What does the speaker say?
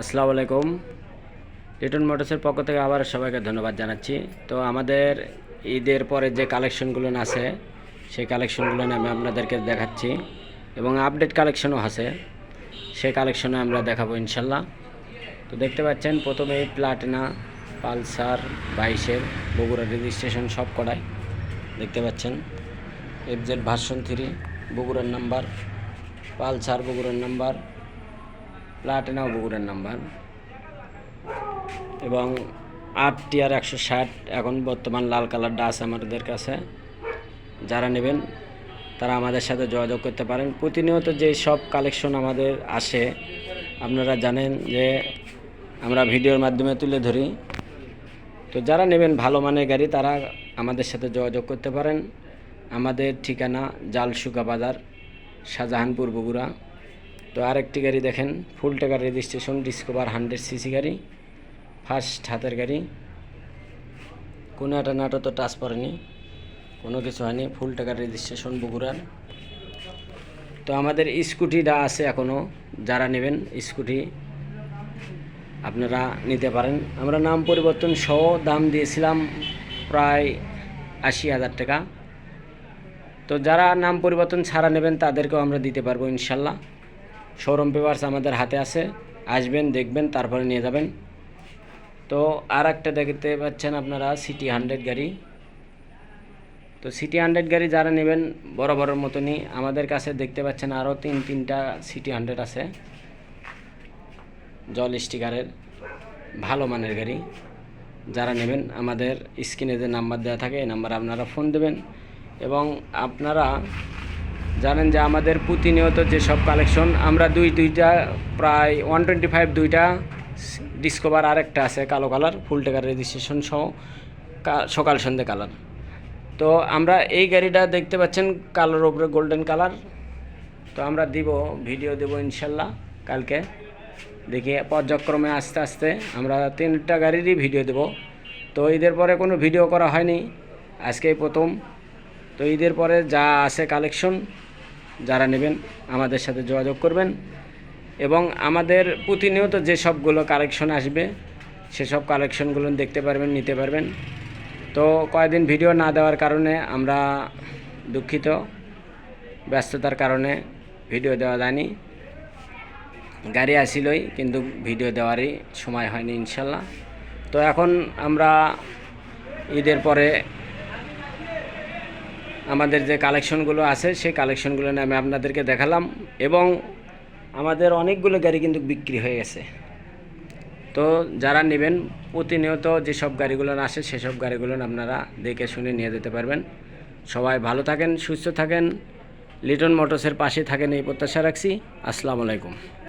আসসালামু আলাইকুম। লিটন মোটরসের পক্ষ থেকে আবার সবাইকে ধন্যবাদ জানাচ্ছি। তো আমাদের ঈদের পরে যে কালেকশনগুলো আছে সেই কালেকশনগুলো আমি আপনাদেরকে দেখাচ্ছি এবং আপডেট কালেকশনও আছে, সেই কালেকশনে আমরা দেখাবো ইনশাল্লাহ। তো দেখতে পাচ্ছেন প্রথমেই প্লাটিনা পালসার 22-এর বগুড়া রেজিস্ট্রেশন সব কটাই দেখতে পাচ্ছেন। FZ ভার্সন 3 বগুড়ার নাম্বার, পালসার বগুড়ার নাম্বার, প্লাটিনাও বগুড়ার নাম্বার এবং 8 TR 160 এখন বর্তমান লাল কালারটা আছে আমাদের কাছে। যারা নেবেন তারা আমাদের সাথে যোগাযোগ করতে পারেন। প্রতিনিয়ত যে সব কালেকশন আমাদের আসে আপনারা জানেন যে আমরা ভিডিওর মাধ্যমে তুলে ধরি। তো যারা নেবেন ভালো মানের গাড়ি তারা আমাদের সাথে যোগাযোগ করতে পারেন। আমাদের ঠিকানা জালসুকা বাজার, শাহজাহানপুর, বগুড়া। তো আরেকটি গাড়ি দেখেন, ফুল টাকার রেজিস্ট্রেশন, ডিসকভার 100cc গাড়ি, ফার্স্ট হাতের গাড়ি, কোনো একটা নাটো তো টাচ পড়েনি, কোনো কিছু হয়নি, ফুল টাকার রেজিস্ট্রেশন বগুড়ার। তো আমাদের স্কুটিটা আছে এখনও, যারা নেবেন স্কুটি আপনারা নিতে পারেন। আমরা নাম পরিবর্তন সহ দাম দিয়েছিলাম প্রায় 80,000 টাকা। তো যারা নাম পরিবর্তন ছাড়া নেবেন তাদেরকেও আমরা দিতে পারবো ইনশাল্লাহ। শোরুম পেপারস আমাদের হাতে আছে, আসবেন দেখবেন তারপরে নিয়ে যাবেন। তো আর একটা দেখতে পাচ্ছেন আপনারা সিটি 100 গাড়ি। তো সিটি 100 গাড়ি যারা নেবেন বরাবরের মতনই আমাদের কাছে দেখতে পাচ্ছেন আরও তিনটা সিটি 100 আছে জল স্টিকারের ভালো মানের গাড়ি। যারা নেবেন আমাদের স্ক্রিনে যে নাম্বার দেওয়া থাকে এই নাম্বারে আপনারা ফোন দেবেন। এবং আপনারা জানেন যে আমাদের প্রতিনিয়ত যেসব কালেকশন আমরা দুইটা প্রায় 125 দুইটা ডিসকভার, আরেকটা আছে কালো কালার ফুল টাকার রেজিস্ট্রেশন সহ সকাল সন্ধ্যে কালার। তো আমরা এই গাড়িটা দেখতে পাচ্ছেন কালোর উপরে গোল্ডেন কালার। তো আমরা ভিডিও দেব ইনশাল্লাহ কালকে, দেখি পর্যায়ক্রমে আস্তে আস্তে আমরা 3টা গাড়িরই ভিডিও দেব। তো ঈদের পরে কোনো ভিডিও করা হয়নি, আজকেই প্রথম। তো ঈদের পরে যা আছে কালেকশন যারা নেবেন আমাদের সাথে যোগাযোগ করবেন এবং আমাদের প্রতিনিয়ত যে সবগুলো কালেকশন আসবে সেসব কালেকশনগুলো দেখতে পারবেন, নিতে পারবেন। তো কয়েকদিন ভিডিও না দেওয়ার কারণে আমরা দুঃখিত, ব্যস্ততার কারণে ভিডিও দেওয়া যায়নি। গাড়ি আসিলই কিন্তু ভিডিও দেওয়ারই সময় হয়নি ইনশাল্লাহ। তো এখন আমরা ঈদের পরে আমাদের যে কালেকশনগুলো আছে সেই কালেকশনগুলো আমি আপনাদেরকে দেখালাম এবং আমাদের অনেকগুলো গাড়ি কিন্তু বিক্রি হয়ে গেছে। তো যারা নেবেন প্রতিনিয়ত যেসব গাড়িগুলো আসে সেসব গাড়িগুলো আপনারা দেখে শুনে নিয়ে যেতে পারবেন। সবাই ভালো থাকেন, সুস্থ থাকেন, লিটন মোটরসের পাশে থাকেন এই প্রত্যাশা রাখছি। আসসালামু আলাইকুম।